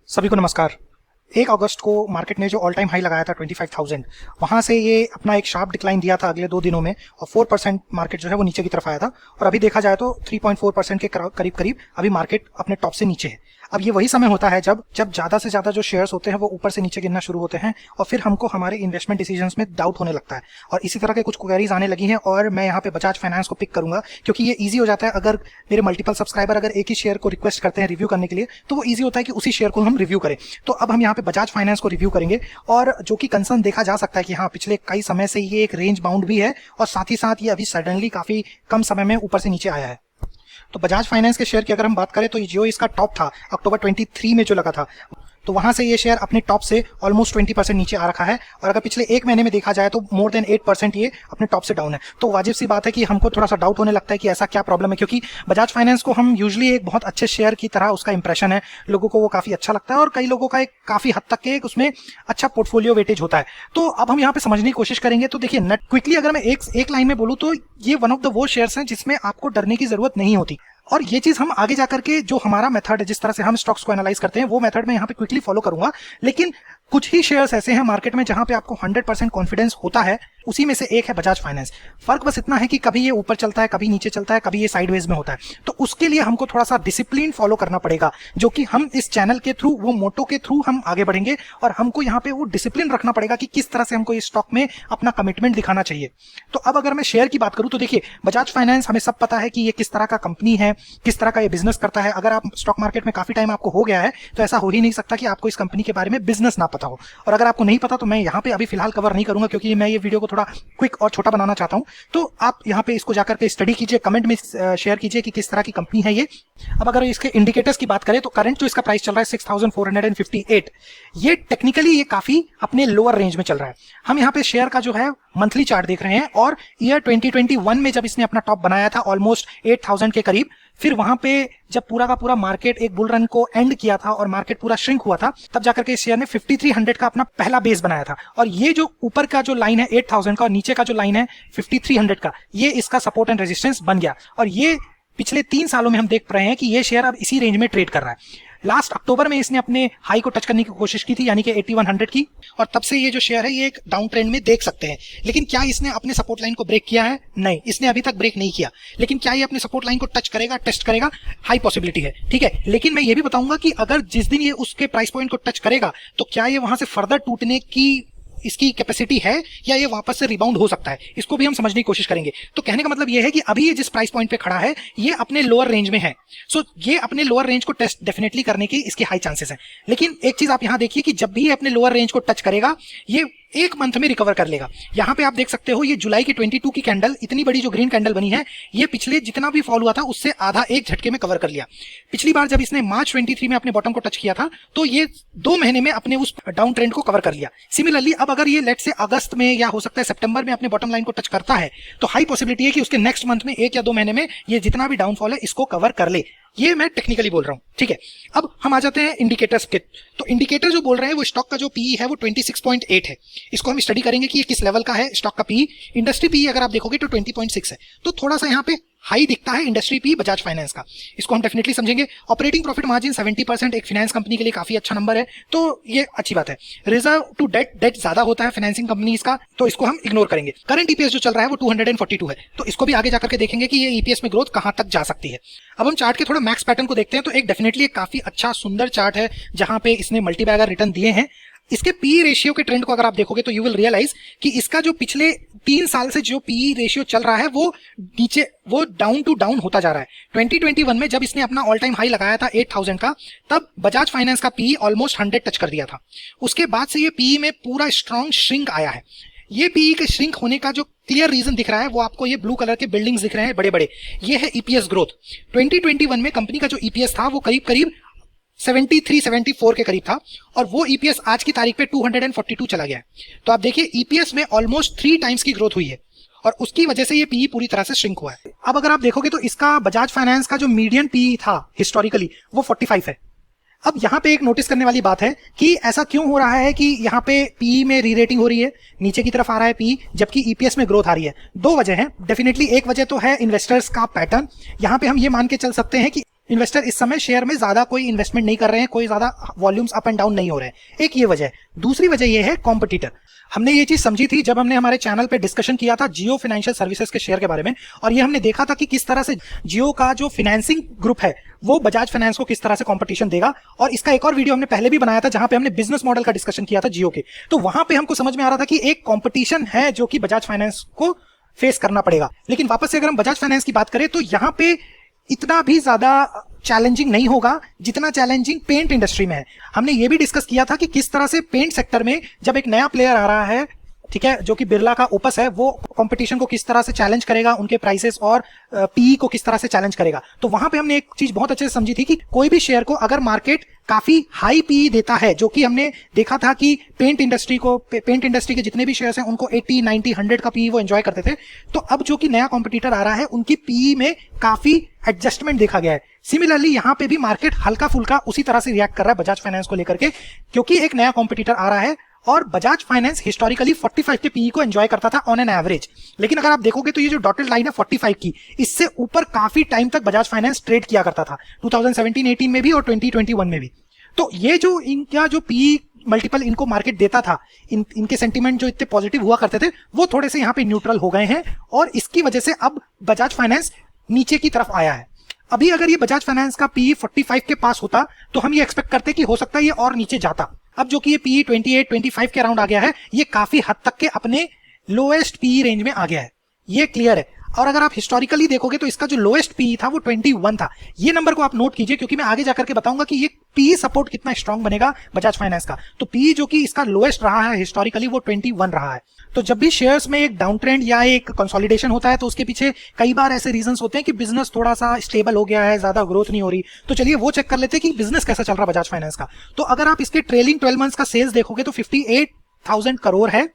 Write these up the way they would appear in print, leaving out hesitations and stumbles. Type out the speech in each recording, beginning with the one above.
सभी को नमस्कार। 1 अगस्त को मार्केट ने जो ऑल टाइम हाई लगाया था 25,000, वहां से ये अपना एक शार्प डिक्लाइन दिया था अगले 2 दिनों में और 4% मार्केट जो है वो नीचे की तरफ आया था और अभी देखा जाए तो 3.4% के करीब करीब अभी मार्केट अपने टॉप से नीचे है। अब ये वही समय होता है जब ज्यादा से ज्यादा जो शेयर्स होते हैं वो ऊपर से नीचे गिरना शुरू होते हैं और फिर हमको हमारे इन्वेस्टमेंट डिसीजंस में डाउट होने लगता है। और इसी तरह के कुछ क्वेरीज आने लगी हैं और मैं यहाँ पे बजाज फाइनेंस को पिक करूंगा क्योंकि ये ईजी हो जाता है। अगर मेरे मल्टीपल सब्सक्राइबर अगर एक ही शेयर को रिक्वेस्ट करते हैं रिव्यू करने के लिए तो वो ईजी होता है कि उसी शेयर को हम रिव्यू करें। तो अब हम यहाँ पे बजाज फाइनेंस को रिव्यू करेंगे और जो कि कंसर्न देखा जा सकता है कि हाँ, पिछले कई समय से ये एक रेंज बाउंड भी है और साथ ही साथ ये अभी सडनली काफी कम समय में ऊपर से नीचे आया है। तो बजाज फाइनेंस के शेयर की अगर हम बात करें तो जो इसका टॉप था अक्टूबर 23 में जो लगा था, तो वहां से ये शेयर अपने टॉप से ऑलमोस्ट 20% नीचे आ रखा है और अगर पिछले एक महीने में देखा जाए तो मोर देन 8% ये अपने टॉप से डाउन है। तो वाजिब सी बात है कि हमको थोड़ा सा डाउट होने लगता है कि ऐसा क्या प्रॉब्लम है, क्योंकि बजाज फाइनेंस को हम यूजुअली एक बहुत अच्छे शेयर की तरह उसका इंप्रेशन है, लोगों को वो काफी अच्छा लगता है और कई लोगों का एक काफी हद तक के उसमें अच्छा पोर्टफोलियो वेटेज होता है। तो अब हम यहाँ पे समझने की कोशिश करेंगे। तो देखिए नेट क्विकली अगर मैं एक लाइन में बोलूँ तो ये वन ऑफ द वो शेयर्स हैं जिसमें आपको डरने की जरूरत नहीं होती। और ये चीज हम आगे जाकर के जो हमारा मेथड है, जिस तरह से हम स्टॉक्स को एनालाइज करते हैं, वो मेथड मैं यहाँ पे क्विकली फॉलो करूंगा। लेकिन कुछ ही शेयर्स ऐसे हैं मार्केट में जहां पे आपको 100% कॉन्फिडेंस होता है, उसी में से एक है बजाज फाइनेंस। फर्क बस इतना है कि कभी ये ऊपर चलता है, कभी नीचे चलता है, कभी ये साइडवेज में होता है। तो उसके लिए हमको थोड़ा सा डिसिप्लिन फॉलो करना पड़ेगा, जो कि हम इस चैनल के थ्रू, वो मोटो के थ्रू हम आगे बढ़ेंगे और हमको यहाँ पे वो डिसिप्लिन रखना पड़ेगा कि किस तरह से हमको इस स्टॉक में अपना कमिटमेंट दिखाना चाहिए। तो अब अगर मैं शेयर की बात करूं तो देखिए, बजाज फाइनेंस हमें सब पता है कि ये किस तरह का कंपनी है, किस तरह का ये बिजनेस करता है। अगर आप स्टॉक मार्केट में काफी टाइम आपको हो गया है तो ऐसा हो ही नहीं सकता कि आपको इस कंपनी के बारे में बिजनेस ना पता हो। और अगर आपको नहीं पता तो मैं यहाँ पे अभी फिलहाल कवर नहीं करूंगा, क्योंकि मैं ये वीडियो को थोड़ा क्विक और छोटा बनाना चाहता हूं। तो आप यहाँ पे इसको जाकर के स्टडी कीजिए, कमेंट में शेयर कीजिए कि किस तरह की कंपनी है ये। अब अगर इसके इंडिकेटर्स की बात करें तो करंट जो इसका प्राइस चल रहा है 6458, ये टेक्निकली ये काफी अपने लोअर रेंज में चल रहा है। हम यहाँ पे शेयर का जो है मंथली चार्ट देख रहे हैं और ईयर 2021 में जब इसने अपना टॉप बनाया था ऑलमोस्ट 8000 के करीब, फिर वहां पे जब पूरा का पूरा मार्केट एक बुल रन को एंड किया था और मार्केट पूरा श्रिंक हुआ था, तब जाकर के इस शेयर ने 5300 का अपना पहला बेस बनाया था। और ये जो ऊपर का जो लाइन है 8000 का और नीचे का जो लाइन है 5300 का, ये इसका सपोर्ट एंड रेजिस्टेंस बन गया। और ये पिछले 3 सालों में हम देख रहे हैं कि ये शेयर अब इसी रेंज में ट्रेड कर रहा है। लास्ट अक्टूबर में इसने अपने हाई को टच करने की कोशिश की थी, यानी कि 8100 की, और तब से ये जो शेयर है ये एक डाउन ट्रेंड में देख सकते हैं। लेकिन क्या इसने अपने सपोर्ट लाइन को ब्रेक किया है? नहीं, इसने अभी तक ब्रेक नहीं किया। लेकिन क्या ये अपने सपोर्ट लाइन को टच करेगा, टेस्ट करेगा? हाई पॉसिबिलिटी है, ठीक है। लेकिन मैं ये भी बताऊंगा कि अगर जिस दिन ये उसके प्राइस पॉइंट को टच करेगा तो क्या ये वहां से फर्दर टूटने की इसकी कैपेसिटी है या ये वापस से रिबाउंड हो सकता है, इसको भी हम समझने की कोशिश करेंगे। तो कहने का मतलब ये है कि अभी ये जिस प्राइस पॉइंट पे खड़ा है ये अपने लोअर रेंज में है। सो ये अपने लोअर रेंज को टेस्ट डेफिनेटली करने की इसके हाई चांसेस हैं। लेकिन एक चीज आप यहां देखिए कि जब भी ये अपने लोअर रेंज को टच करेगा ये 1 मंथ में रिकवर कर लेगा। यहां पे आप देख सकते हो ये जुलाई की 22 की कैंडल, इतनी बड़ी जो ग्रीन कैंडल बनी है, ये पिछले जितना भी फॉल हुआ था उससे आधा एक झटके में कवर कर लिया। पिछली बार जब इसने मार्च 23 में अपने बॉटम को टच किया था तो ये 2 महीने में अपने उस डाउन ट्रेंड को कवर कर लिया। सिमिलरली अब अगर ये लेट से अगस्त में या हो सकता है सितंबर में अपने बॉटम लाइन को टच करता है तो हाई पॉसिबिलिटी है कि उसके नेक्स्ट मंथ में 1 या 2 महीने में ये जितना भी डाउनफॉल है इसको कवर कर ले। ये मैं टेक्निकली बोल रहा हूं, ठीक है। अब हम आ जाते हैं इंडिकेटर्स के। तो इंडिकेटर जो बोल रहे हैं वो स्टॉक का जो पीई है वो 26.8 है। इसको हम स्टडी करेंगे कि ये किस लेवल का है स्टॉक का पीई। इंडस्ट्री पीई अगर आप देखोगे तो 20.6 है, तो थोड़ा सा यहाँ पे हाई दिखता है इंडस्ट्री पी बजाज फाइनेंस का, इसको हम डेफिनेटली समझेंगे। ऑपरेटिंग प्रॉफिट मार्जिन 70% एक फाइनेंस कंपनी के लिए काफी अच्छा नंबर है, तो ये अच्छी बात है। रिजर्व टू डेट ज्यादा होता है फाइनेंसिंग कंपनीज का, तो इसको हम इग्नोर करेंगे। करंट ईपीएस जो चल रहा है वो 242 है, तो इसको भी आगे जाकर के देखेंगे कि ये ईपीएस में ग्रोथ कहां तक जा सकती है। अब हम चार्ट के थोड़ा मैक्स पैटर्न को देखते हैं, तो एक डेफिनेटली एक काफी अच्छा सुंदर चार्ट है जहां पे इसने मल्टीबैगर रिटर्न दिए हैं। इसके पी रेशियो के ट्रेंड को अगर आप देखोगे तो यू विल रियलाइज कि इसका जो पिछले 3 साल से जो पी रेशियो चल रहा है वो नीचे, वो डाउन टू डाउन होता जा रहा है। 2021 में जब इसने अपना ऑल टाइम हाई लगाया था 8000 का, तब बजाज फाइनेंस का पी ऑलमोस्ट 100 टच कर दिया था। उसके बाद से ये पी में पूरा स्ट्रॉन्ग श्रिंक आया है। ये पीई के श्रिंक होने का जो क्लियर रीजन दिख रहा है वो आपको ये ब्लू कलर के बिल्डिंग्स दिख रहे हैं बड़े बड़े, ये है ईपीएस ग्रोथ। 2021 में कंपनी का जो ईपीएस था वो करीब करीब 73-74 के करीब था और वो ईपीएस आज की तारीख पे 242 चला गया है। तो आप देखिए ईपीएस में ऑलमोस्ट 3 टाइम्स की ग्रोथ हुई है और उसकी वजह से ये पीई पूरी तरह से श्रिंक हुआ है। अब अगर आप देखोगे तो इसका बजाज फाइनेंस का जो मीडियन पीई था हिस्टोरिकली वो 45 है। अब यहाँ पे एक नोटिस करने वाली बात है कि ऐसा क्यों हो रहा है कि यहाँ पे पीई में री रेटिंग हो रही है, नीचे की तरफ आ रहा है पीई, जबकि ईपीएस में ग्रोथ आ रही है। 2 वजह हैं डेफिनेटली। एक वजह तो है इन्वेस्टर्स का पैटर्न। यहाँ पे हम ये मान के चल सकते हैं कि इन्वेस्टर इस समय शेयर में ज्यादा कोई इन्वेस्टमेंट नहीं कर रहे हैं, कोई ज्यादा वॉल्यूम्स अप एंड डाउन नहीं हो रहे हैं। एक ये वजह है। दूसरी वजह ये है कॉम्पिटिटर। हमने ये चीज समझी थी जब हमने हमारे चैनल पे डिस्कशन किया था जियो फाइनेंशियल सर्विसेज के शेयर के बारे में, और ये हमने देखा था कि किस तरह से जियो का जो फाइनेंसिंग ग्रुप है वो बजाज फाइनेंस को किस तरह से कंपटीशन देगा। और इसका एक और वीडियो हमने पहले भी बनाया था जहां पे हमने बिजनेस मॉडल का डिस्कशन किया था जियो के। तो वहां पे हमको समझ में आ रहा था कि एक कंपटीशन है जो कि बजाज फाइनेंस को फेस करना पड़ेगा। लेकिन वापस से अगर हम बजाज फाइनेंस की बात करें तो यहां पे इतना भी ज्यादा चैलेंजिंग नहीं होगा जितना चैलेंजिंग पेंट इंडस्ट्री में है। हमने ये भी डिस्कस किया था कि किस तरह से पेंट सेक्टर में जब एक नया प्लेयर आ रहा है, ठीक है, जो कि बिरला का ओपस है, वो कंपटीशन को किस तरह से चैलेंज करेगा, उनके प्राइसेस और पीई को किस तरह से चैलेंज करेगा। तो वहां पे हमने एक चीज बहुत अच्छे से समझी थी कि कोई भी शेयर को अगर मार्केट काफी हाई पीई देता है, जो कि हमने देखा था कि पेंट इंडस्ट्री के जितने भी शेयर्स हैं उनको 80, 90, 100 का पीई वो एंजॉय करते थे। तो अब जो कि नया कॉम्पिटिटर आ रहा है उनकी पीई में काफी एडजस्टमेंट देखा गया है। सिमिलरली यहां पे भी मार्केट हल्का फुल्का उसी तरह से रिएक्ट कर रहा है बजाज फाइनेंस को लेकर के, क्योंकि एक नया कॉम्पिटिटर आ रहा है। और बजाज फाइनेंस हिस्टोरिकली 45 के पीई को एंजॉय करता था ऑन एन एवरेज। लेकिन अगर आप देखोगे तो ये जो डॉटेड लाइन है 45 की, इससे ऊपर काफी टाइम तक बजाज फाइनेंस ट्रेड किया करता था, 2017-18 में भी और 2021 में भी। तो ये जो इनका जो पीई मल्टीपल इनको मार्केट देता था, इनके सेंटीमेंट जो इतने पॉजिटिव हुआ करते थे वो थोड़े से यहाँ पे न्यूट्रल हो गए हैं, और इसकी वजह से अब बजाज फाइनेंस नीचे की तरफ आया है। अभी अगर ये बजाज फाइनेंस का पीई 45 के पास होता तो हम ये एक्सपेक्ट करते कि हो सकता है ये और नीचे जाता। अब जो कि ये पीई 28-25 के अराउंड आ गया है, ये काफी हद तक के अपने लोएस्ट पीई रेंज में आ गया है, ये क्लियर है। और अगर आप हिस्टोरिकली देखोगे तो इसका जो लोएस्ट पीई था वो 21 था। ये नंबर को आप नोट कीजिए, क्योंकि मैं आगे जाकर के बताऊंगा कि ये पीई सपोर्ट कितना स्ट्रांग बनेगा बजाज फाइनेंस का। तो पीई जो कि इसका लोएस्ट रहा है हिस्टोरिकली वो 21 रहा है। तो जब भी शेयर्स में एक डाउन ट्रेंड या एक कंसोलिडेशन होता है तो उसके पीछे कई बार ऐसे रीजंस होते हैं कि बिजनेस थोड़ा सा स्टेबल हो गया है, ज्यादा ग्रोथ नहीं हो रही। तो चलिए वो चेक कर लेते हैं कि बिजनेस कैसा चल रहा है बजाज फाइनेंस का। तो अगर आप इसके ट्रेलिंग 12 मंथ्स का सेल्स देखोगे तो 58,000 करोड़ है,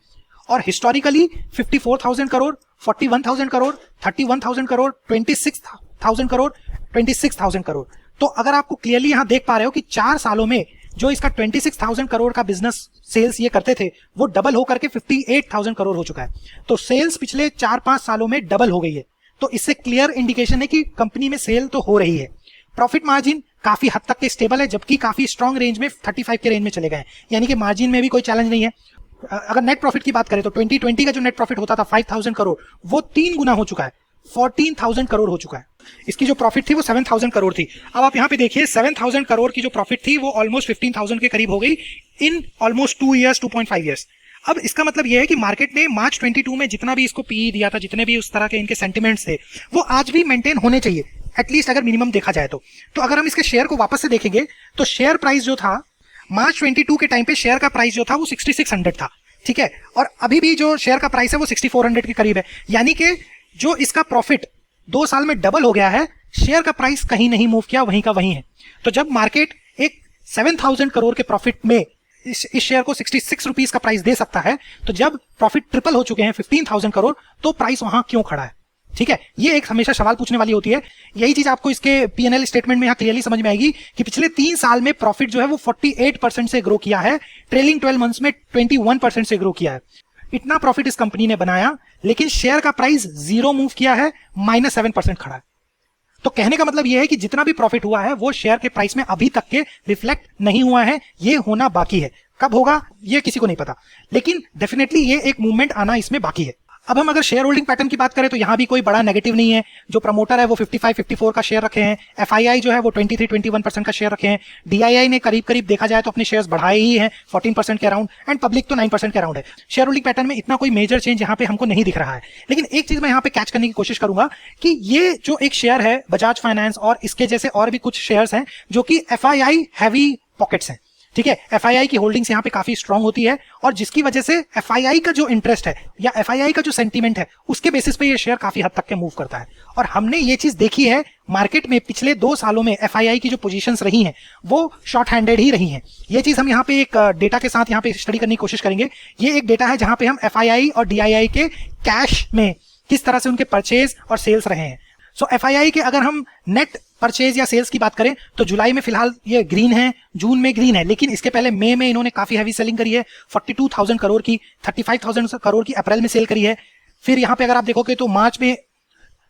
और हिस्टोरिकली 54,000 करोड़, 41,000 करोड़, 31,000 करोड़, 26,000 करोड़, 26,000 करोड़। तो अगर आपको क्लियरली यहां देख पा रहे हो कि 4 सालों में जो इसका 26,000 करोड़ का बिजनेस सेल्स ये करते थे वो डबल होकर के 58,000 करोड़ हो चुका है। तो सेल्स पिछले 4-5 सालों में डबल हो गई है। तो इससे क्लियर इंडिकेशन है कि कंपनी में सेल तो हो रही है। प्रॉफिट मार्जिन काफी हद तक के स्टेबल है, जबकि काफी स्ट्रॉन्ग रेंज में 35 के रेंज में चले गए हैं, यानी कि मार्जिन में भी कोई चैलेंज नहीं है। अगर नेट प्रॉफिट की बात करें तो 2020 का जो नेट प्रॉफिट होता था 5,000 करोड़, वो 3 गुना हो चुका है, 14,000 करोड़ हो चुका है। इसकी जो प्रॉफिट थी वो 7,000 करोड़ थी। अब आप यहां पे देखिए 7,000 करोड़ की जो प्रॉफिट थी वो ऑलमोस्ट 15,000 के करीब हो गई इन ऑलमोस्ट 2 ईयर्स, 2.5 ईयर्स। अब इसका मतलब यह है कि मार्केट ने मार्च 22 में जितना भी इसको पीई दिया था, जितने भी उस तरह के इनके सेंटिमेंट्स थे, वो आज भी मेंटेन होने चाहिए, एटलीस्ट अगर मिनिमम देखा जाए तो। तो अगर हम इसके शेयर को वापस से देखेंगे तो शेयर प्राइस जो था मार्च 22 के टाइम पे, शेयर का प्राइस जो था वो 6600 था, ठीक है, और अभी भी जो शेयर का प्राइस है वो 6400 के करीब है। यानी कि जो इसका प्रॉफिट 2 साल में डबल हो गया है, शेयर का प्राइस कहीं नहीं मूव किया, वहीं का वहीं है। तो जब मार्केट एक 7,000 करोड़ के प्रॉफिट में इस शेयर को 66 रुपीज का प्राइस दे सकता है, तो जब प्रॉफिट ट्रिपल हो चुके हैं 15,000 करोड़, तो प्राइस वहां क्यों खड़ा है? ठीक है, ये एक हमेशा सवाल पूछने वाली होती है। यही चीज आपको इसके पीएनएल स्टेटमेंट में यहां क्लियरली समझ में आएगी कि पिछले 3 साल में प्रॉफिट जो है वो 48% से ग्रो किया है, ट्रेलिंग 12 मंथ्स में 21% से ग्रो किया है। इतना प्रॉफिट इस कंपनी ने बनाया, लेकिन शेयर का प्राइस 0 मूव किया है, -7% खड़ा है। तो कहने का मतलब यह है कि जितना भी प्रॉफिट हुआ है वो शेयर के प्राइस में अभी तक के रिफ्लेक्ट नहीं हुआ है, ये होना बाकी है। कब होगा ये किसी को नहीं पता, लेकिन डेफिनेटली ये एक मूवमेंट आना इसमें बाकी है। अब हम अगर शेयर होल्डिंग पैटर्न की बात करें तो यहां भी कोई बड़ा नेगेटिव नहीं है। जो प्रमोटर है वो 55-54 का शेयर रखे हैं, एफआईआई जो है वो 23-21% का शेयर रखे हैं, डीआईआई ने करीब करीब देखा जाए तो अपने शेयर्स बढ़ाए ही हैं 14% के अराउंड, एंड पब्लिक तो 9% के अराउंड है। शेयर होल्डिंग पैटर्न में इतना कोई मेजर चेंज यहाँ पे हमको नहीं दिख रहा है। लेकिन एक चीज मैं यहाँ पे कैच करने की कोशिश करूंगा कि ये जो एक शेयर है बजाज फाइनेंस और इसके जैसे और भी कुछ शेयर्स हैं जो कि एफआईआई हैवी पॉकेट्स हैं, ठीक है, एफआईआई की होल्डिंग्स यहाँ पे काफी स्ट्रांग होती है, और जिसकी वजह से एफआईआई का जो इंटरेस्ट है या एफआईआई का जो सेंटीमेंट है उसके बेसिस पे ये शेयर काफी हद तक के मूव करता है। और हमने ये चीज देखी है मार्केट में पिछले 2 सालों में एफआईआई की जो पोजीशंस रही हैं वो शॉर्ट हैंडेड ही रही हैं। ये चीज हम यहाँ पे एक डेटा के साथ यहाँ पे स्टडी करने की कोशिश करेंगे। ये एक डेटा है जहां पे हम एफआईआई और डीआईआई के कैश में किस तरह से उनके परचेज और सेल्स रहे हैं। सो एफआईआई के अगर हम नेट परचेज या सेल्स की बात करें तो जुलाई में फिलहाल ये ग्रीन है, जून में ग्रीन है, लेकिन इसके पहले मई में इन्होंने काफी हैवी सेलिंग करी है, 42,000 करोड़ की, 35,000 करोड़ की अप्रैल में सेल करी है। फिर यहाँ पे अगर आप देखोगे तो मार्च में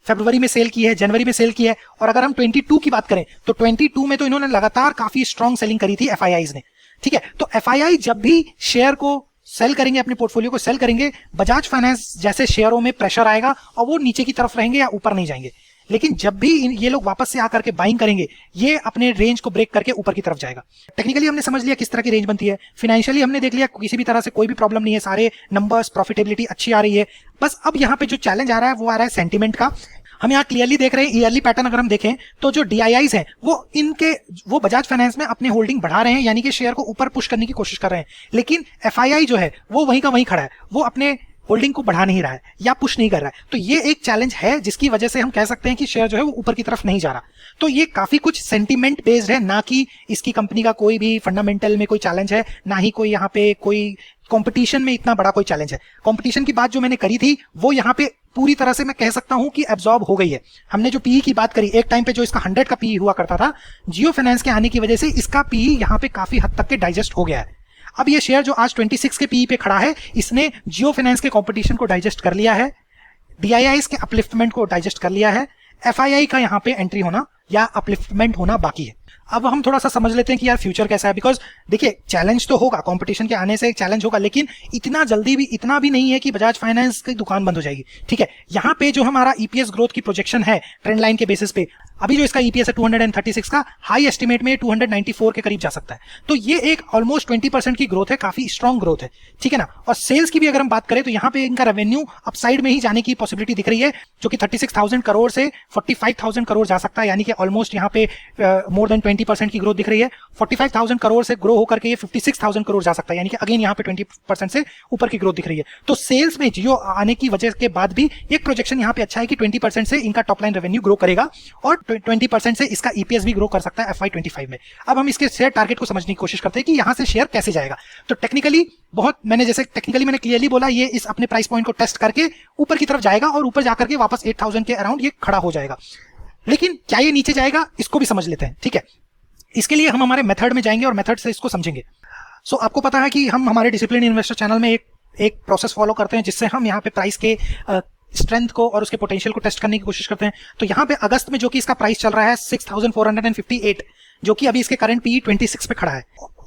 फरवरी में सेल की है, जनवरी में सेल की है। और अगर हम 22 की बात करें तो 22 में तो इन्होंने लगातार काफी स्ट्रॉन्ग सेलिंग करी थी एफआईआईज ने, ठीक है। तो एफआईआई जब भी शेयर को सेल करेंगे, अपने पोर्टफोलियो को सेल करेंगे, बजाज फाइनेंस जैसे शेयरों में प्रेशर आएगा और वो नीचे की तरफ रहेंगे या ऊपर नहीं जाएंगे। लेकिन जब भी ये लोग वापस से आकर के बाइंग करेंगे, ये अपने रेंज को ब्रेक करके ऊपर की तरफ जाएगा। टेक्निकली हमने समझ लिया किस तरह की रेंज बनती है, फाइनेंशियली हमने देख लिया किसी भी तरह से कोई भी प्रॉब्लम नहीं है, सारे नंबर्स, प्रॉफिटेबिलिटी अच्छी आ रही है। बस अब यहाँ पे जो चैलेंज आ रहा है वो आ रहा है सेंटीमेंट का। हम यहाँ क्लियरली देख रहे हैं ईयरली पैटर्न अगर हम देखें तो जो डीआईआईज हैं वो बजाज फाइनेंस में अपने होल्डिंग बढ़ा रहे हैं, यानी कि शेयर को ऊपर पुश करने की कोशिश कर रहे हैं। लेकिन एफआईआई जो है वो वहीं का वहीं खड़ा है, वो अपने होल्डिंग को बढ़ा नहीं रहा है या पुश नहीं कर रहा है। तो ये एक चैलेंज है जिसकी वजह से हम कह सकते हैं कि शेयर जो है वो ऊपर की तरफ नहीं जा रहा। तो ये काफी कुछ सेंटीमेंट बेस्ड है, ना कि इसकी कंपनी का कोई भी फंडामेंटल में कोई चैलेंज है, ना ही कोई यहाँ पे कोई कंपटीशन में इतना बड़ा कोई चैलेंज है। कंपटीशन की बात जो मैंने करी थी वो यहाँ पे पूरी तरह से मैं कह सकता हूं कि एब्जॉर्ब हो गई है। हमने जो पीई की बात करी, एक टाइम पे जो इसका 100 का पीई हुआ करता था, जियो फाइनेंस के आने की वजह से इसका पीई यहाँ पे काफी हद तक के डाइजेस्ट हो गया है। अब ये शेयर जो आज 26 के पीई पे खड़ा है, इसने जियो फाइनेंस के कंपटीशन को डाइजेस्ट कर लिया है, डीआईआईज के अपलिफ्टमेंट को डाइजेस्ट कर लिया है, एफआईआई का यहाँ पे एंट्री होना या अपलिफ्टमेंट होना बाकी है। अब हम थोड़ा सा समझ लेते हैं कि यार फ्यूचर कैसा है। बिकॉज देखिए चैलेंज तो होगा, कंपटीशन के आने से एक चैलेंज होगा, लेकिन इतना जल्दी भी इतना भी नहीं है कि बजाज फाइनेंस की दुकान बंद हो जाएगी, ठीक है। यहाँ पे जो हमारा ईपीएस ग्रोथ की प्रोजेक्शन है ट्रेंड लाइन के बेसिस पे, अभी जो इसका ईपीएस है 236 का, हाई एस्टिमेट में 294 के करीब जा सकता है। तो ये एक ऑलमोस्ट 20% की ग्रोथ है, काफी स्ट्रॉन्ग ग्रोथ है, ठीक है ना। और सेल्स की भी अगर हम बात करें तो यहाँ पे इनका रेवेन्यू अपसाइड में ही जाने की पॉसिबिलिटी दिख रही है, जो कि 36,000 करोड़ से 45,000 करोड़ जा सकता है, यानी कि ऑलमोस्ट यहाँ पे मोर देन 20% की ग्रोथ दिख रही है। 45,000 करोड़ से ग्रो होकर के ये 56,000 करोड़ जा सकता है, यानी कि अगेन यहाँ पे 20% से ऊपर की ग्रोथ दिख रही है। तो सेल्स में जियो आने की वजह के बाद भी एक प्रोजेक्शन यहाँ पे अच्छा है कि 20% से इनका टॉप लाइन रेवेन्यू ग्रो करेगा और 20% से इसका ईपीएस भी ग्रो कर सकता है FY25 में। अब हम इसके शेयर टारगेट को समझने की कोशिश करते हैं कि यहां से शेयर कैसे जाएगा। तो टेक्निकली मैंने क्लियरली बोला, ये इस अपने प्राइस पॉइंट को टेस्ट करके ऊपर की तरफ जाएगा और ऊपर जाकर के वापस 8,000 के अराउंड ये खड़ा हो जाएगा। लेकिन क्या ये नीचे जाएगा, इसको भी समझ लेते हैं, ठीक है। इसके लिए हम हमारे मेथड में जाएंगे और मेथड से इसको समझेंगे। सो आपको पता है कि हम हमारे डिसिप्लिन इन्वेस्टर चैनल में एक प्रोसेस फॉलो करते हैं, जिससे हम यहाँ पे प्राइस के स्ट्रेंथ को और उसके पोटेंशियल को टेस्ट करने की कोशिश करते हैं। तो यहाँ पे अगस्त में जो कि इसका प्राइस चल रहा है 6,458, जो कि अभी इसके करंट पी 26 पे खड़ा है,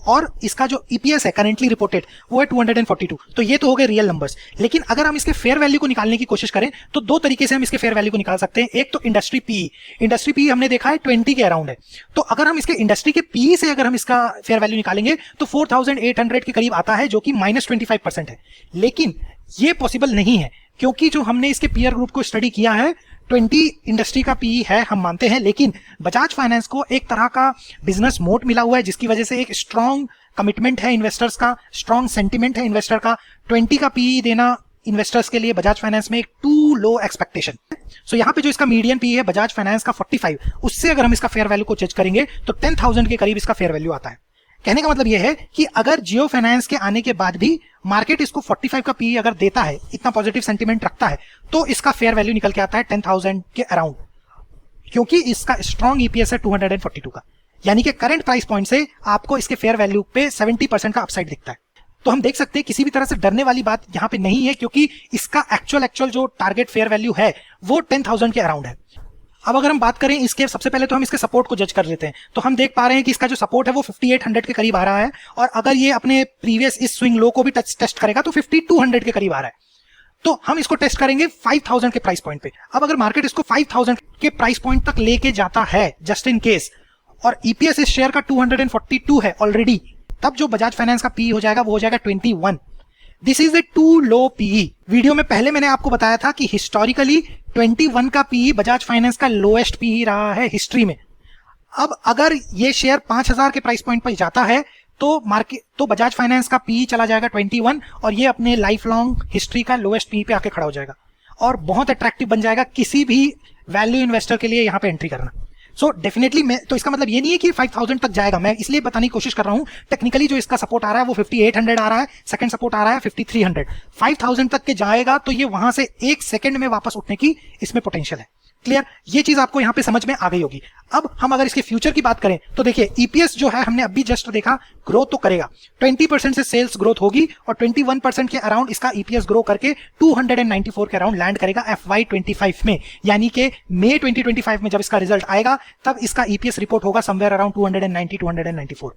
और इसका जो ईपीएस है करेंटली रिपोर्टेड वो है 242। तो ये तो हो गए रियल नंबर्स। लेकिन अगर हम इसके फेयर वैल्यू को निकालने की कोशिश करें तो दो तरीके से हम इसके फेयर वैल्यू को निकाल सकते हैं। एक तो इंडस्ट्री पी हमने देखा है 20 के अराउंड है। तो अगर हम इसके इंडस्ट्री के पी से अगर हम इसका फेयर वैल्यू निकालेंगे तो 4,800 के करीब आता है, जो कि -25% है। लेकिन ये पॉसिबल नहीं है, क्योंकि जो हमने इसके पीयर ग्रुप को स्टडी किया है 20 इंडस्ट्री का पीई है, हम मानते हैं। लेकिन बजाज फाइनेंस को एक तरह का बिजनेस मोड मिला हुआ है, जिसकी वजह से एक स्ट्रॉन्ग कमिटमेंट है इन्वेस्टर्स का, स्ट्रॉन्ग सेंटिमेंट है इन्वेस्टर का। 20 का पीई देना इन्वेस्टर्स के लिए बजाज फाइनेंस में एक टू लो एक्सपेक्टेशन। सो यहाँ पे जो इसका मीडियन पीई है बजाज फाइनेंस का 45, उससे अगर हम इसका फेयर वैल्यू को जज करेंगे तो 10,000 के करीब इसका फेयर वैल्यू आता है। कहने का मतलब यह है कि अगर जियो फाइनेंस के आने के बाद भी मार्केट इसको 45 का पीई अगर देता है, इतना पॉजिटिव सेंटीमेंट रखता है, तो इसका फेयर वैल्यू निकल के आता है 10,000 के अराउंड, क्योंकि इसका स्ट्रॉन्ग ईपीएस है 242 का। यानी कि करंट प्राइस पॉइंट से आपको इसके फेयर वैल्यू पे 70% का अपसाइड दिखता है। तो हम देख सकते हैं किसी भी तरह से डरने वाली बात यहाँ पे नहीं है, क्योंकि इसका एक्चुअल जो टारगेट फेयर वैल्यू है वो 10,000 के अराउंड है। अब अगर हम बात करें इसके, सबसे पहले तो हम इसके सपोर्ट को जज कर लेते हैं। तो हम देख पा रहे हैं कि इसका जो सपोर्ट है वो 5800 के करीब आ रहा है, और अगर ये अपने प्रीवियस इस स्विंग लो को भी टेस्ट करेगा तो 5200 के करीब आ रहा है। तो हम इसको टेस्ट करेंगे 5,000 के प्राइस पॉइंट पे। अब अगर मार्केट इसको 5,000 के प्राइस पॉइंट तक लेके जाता है जस्ट इन केस, और ईपीएस इस शेयर का 242 है ऑलरेडी, तब जो बजाज फाइनेंस का पी हो जाएगा वो हो जाएगा 21। This is a two low PE. Video में पहले मैंने आपको बताया था कि हिस्टोरिकली 21 का पीई बजाज फाइनेंस का लोएस्ट पीई रहा है हिस्ट्री में। अब अगर ये शेयर 5,000 के प्राइस पॉइंट पर जाता है तो बजाज फाइनेंस का पीई चला जाएगा 21, और ये अपने लाइफ लॉन्ग हिस्ट्री का लोएस्ट पीई पे आके खड़ा हो जाएगा, और बहुत अट्रैक्टिव बन जाएगा किसी भी वैल्यू इन्वेस्टर के लिए यहाँ पे एंट्री करना। सो डेफिनेटली तो इसका मतलब ये नहीं है कि 5,000 तक जाएगा, मैं इसलिए बताने की कोशिश कर रहा हूं। टेक्निकली जो इसका सपोर्ट आ रहा है वो 5800 आ रहा है, सेकंड सपोर्ट आ रहा है 5300। 5,000 तक के जाएगा तो ये वहां से एक सेकंड में वापस उठने की इसमें पोटेंशियल है, क्लियर, ये चीज आपको यहाँ पे समझ में आ गई होगी। अब हम अगर इसके फ्यूचर की बात करें तो देखिए ईपीएस जो है हमने अभी जस्ट देखा ग्रोथ तो करेगा, 20% से सेल्स ग्रोथ होगी और 21% के अराउंड इसका ईपीएस ग्रो करके 294 के अराउंड लैंड करेगा FY25 में, यानी कि मई 2025 में जब इसका रिजल्ट आएगा तब इसका ईपीएस रिपोर्ट होगा समवेयर अराउंड 294।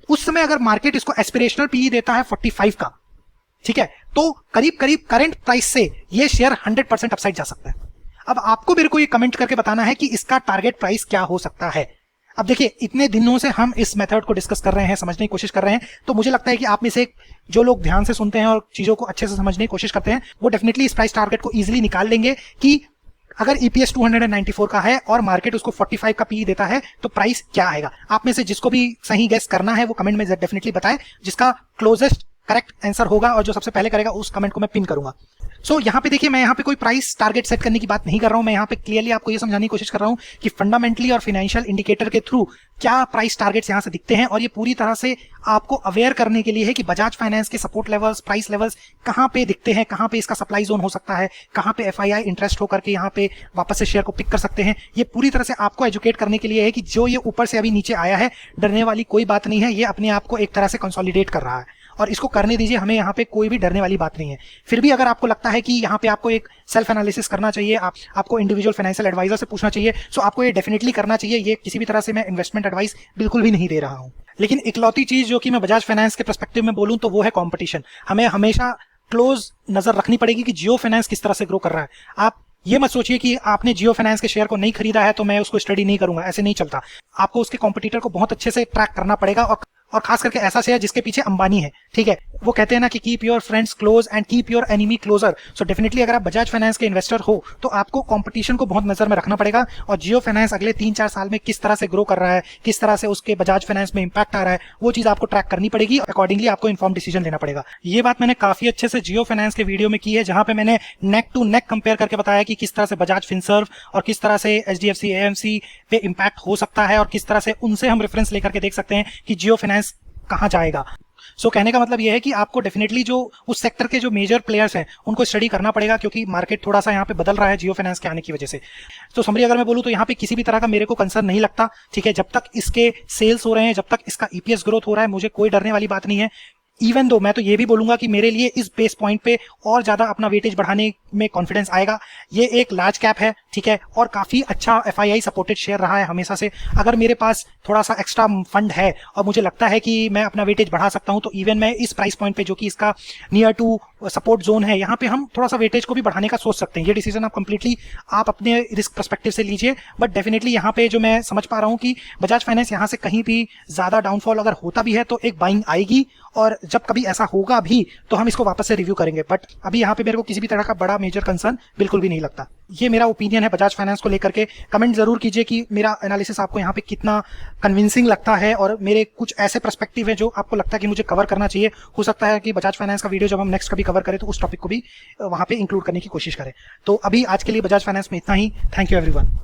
उस समय अगर मार्केट इसको एस्पिरेशनल पीई देता है 45 का, ठीक है, तो करीब करीब करंट प्राइस से ये शेयर 100% अपसाइड जा सकता है। अब आपको मेरे को ये कमेंट करके बताना है कि इसका टारगेट प्राइस क्या हो सकता है। अब देखिए इतने दिनों से हम इस मेथड को डिस्कस कर रहे हैं, समझने की कोशिश कर रहे हैं, तो मुझे लगता है कि आप में से जो लोग ध्यान से सुनते हैं और चीजों को अच्छे से समझने की कोशिश करते हैं वो डेफिनेटली इस प्राइस टारगेट को इजीली निकाल लेंगे कि अगर ईपीएस 294 का है और मार्केट उसको 45 का पी देता है तो प्राइस क्या आएगा। आप में से जिसको भी सही गेस करना है वो कमेंट में डेफिनेटली बताएं, जिसका क्लोजेस्ट करेक्ट आंसर होगा और जो सबसे पहले करेगा उस कमेंट को मैं पिन करूंगा। सो यहाँ पे देखिए मैं यहाँ पे कोई प्राइस टारगेट सेट करने की बात नहीं कर रहा हूं, मैं यहाँ पे क्लियरली आपको ये समझाने की कोशिश कर रहा हूं कि फंडामेंटली और फाइनेंशियल इंडिकेटर के थ्रू क्या प्राइस टारगेट्स यहाँ से दिखते हैं, और ये पूरी तरह से आपको अवेयर करने के लिए है कि बजाज फाइनेंस के सपोर्ट लेवल्स, प्राइस लेवल्स कहाँ पे दिखते हैं, कहाँ पे इसका सप्लाई जोन हो सकता है, कहाँ पे एफआईआई इंटरेस्ट होकर के यहाँ पे वापस से शेयर को पिक कर सकते हैं। ये पूरी तरह से आपको एजुकेट करने के लिए है कि जो ये ऊपर से अभी नीचे आया है डरने वाली कोई बात नहीं है, ये अपने आप को एक तरह से कंसोलिडेट कर रहा है और इसको करने दीजिए, हमें यहाँ पे कोई भी डरने वाली बात नहीं है। फिर भी अगर आपको लगता है कि यहाँ पे आपको एक सेल्फ एनालिसिस करना चाहिए, आपको इंडिविजुअल फाइनेंशियल एडवाइजर से पूछना चाहिए, सो आपको ये डेफिनेटली करना चाहिए। ये किसी भी तरह से मैं इन्वेस्टमेंट एडवाइस बिल्कुल भी नहीं दे रहा हूँ। लेकिन इकलौती चीज जो कि मैं बजाज फाइनेंस के पर्सपेक्टिव में बोलूँ तो वो है कॉम्पिटिशन। हमें हमेशा क्लोज नजर रखनी पड़ेगी कि जियो फाइनेंस किस तरह से ग्रो कर रहा है। आप ये मत सोचिए कि आपने जियो फाइनेंस के शेयर को नहीं खरीदा है तो मैं उसको स्टडी नहीं करूंगा, ऐसे नहीं चलता। आपको उसके कॉम्पिटिटर को बहुत अच्छे से ट्रैक करना पड़ेगा और खास करके ऐसा शेयर जिसके पीछे अंबानी है, ठीक है। वो कहते हैं ना कि keep your friends close and keep your enemy closer. So definitely अगर आप बजाज फाइनेंस के इन्वेस्टर हो तो आपको कंपटीशन को बहुत नजर में रखना पड़ेगा और जियो फाइनेंस अगले 3-4 साल में किस तरह से ग्रो कर रहा है, किस तरह से उसके बजाज फाइनेंस में इंपैक्ट आ रहा है, वो चीज आपको ट्रैक करनी पड़ेगी। अकॉर्डिंगली आपको इन्फॉर्म डिसीजन लेना पड़ेगा। ये बात मैंने काफी अच्छे से जियो फाइनेंस के वीडियो में की है, जहां पे मैंने नेक टू नेक कंपेयर करके बताया कि किस तरह से बजाज फिनसर्व और किस तरह से एचडीएफसी एएमसी पे इंपैक्ट हो सकता है और किस तरह से उनसे हम रेफरेंस लेकर के देख सकते हैं कि जियो फाइनेंस कहां जाएगा। सो कहने का मतलब यह है कि आपको डेफिनेटली जो उस सेक्टर के जो मेजर प्लेयर्स हैं उनको स्टडी करना पड़ेगा, क्योंकि मार्केट थोड़ा सा यहाँ पे बदल रहा है जियो फाइनेंस के आने की वजह से। तो समरी अगर मैं बोलूँ तो यहाँ पे किसी भी तरह का मेरे को कंसर्न नहीं लगता, ठीक है। जब तक इसके सेल्स हो रहे हैं, जब तक इसका ईपीएस ग्रोथ हो रहा है, मुझे कोई डरने वाली बात नहीं है। इवन दो मैं तो ये भी बोलूंगा कि मेरे लिए इस बेस पॉइंट पे और ज्यादा अपना वेटेज बढ़ाने में कॉन्फिडेंस आएगा। ये एक लार्ज कैप है, ठीक है, और काफी अच्छा एफआईआई सपोर्टेड शेयर रहा है हमेशा से। अगर मेरे पास थोड़ा सा एक्स्ट्रा फंड है और मुझे लगता है कि मैं अपना वेटेज बढ़ा सकता हूं तो इवन मैं इस प्राइस पॉइंट पे जो कि इसका नियर टू सपोर्ट जोन है, यहाँ पे हम थोड़ा सा वेटेज को भी बढ़ाने का सोच सकते हैं। ये डिसीजन आप कंप्लीटली आप अपने रिस्क पर्सपेक्टिव से लीजिए, बट डेफिनेटली यहाँ पे जो मैं समझ पा रहा हूँ कि बजाज फाइनेंस यहाँ से कहीं भी ज्यादा डाउनफॉल अगर होता भी है तो एक बाइंग आएगी, और जब कभी ऐसा होगा भी तो हम इसको वापस से रिव्यू करेंगे। बट अभी यहाँ पे मेरे को किसी भी तरह का बड़ा मेजर कंसर्न बिल्कुल भी नहीं लगता। ये मेरा ओपिनियन है बजाज फाइनेंस को लेकर के। कमेंट जरूर कीजिए कि मेरा एनालिसिस आपको यहाँ पे कितना कन्विंसिंग लगता है और मेरे कुछ ऐसे पर्सपेक्टिव है जो आपको लगता है कि मुझे कवर करना चाहिए। हो सकता है कि बजाज फाइनेंस का वीडियो जब हम नेक्स्ट कभी कवर करें तो उस टॉपिक को भी वहां पे इंक्लूड करने की कोशिश करें। तो अभी आज के लिए बजाज फाइनेंस में इतना ही। Thank you everyone.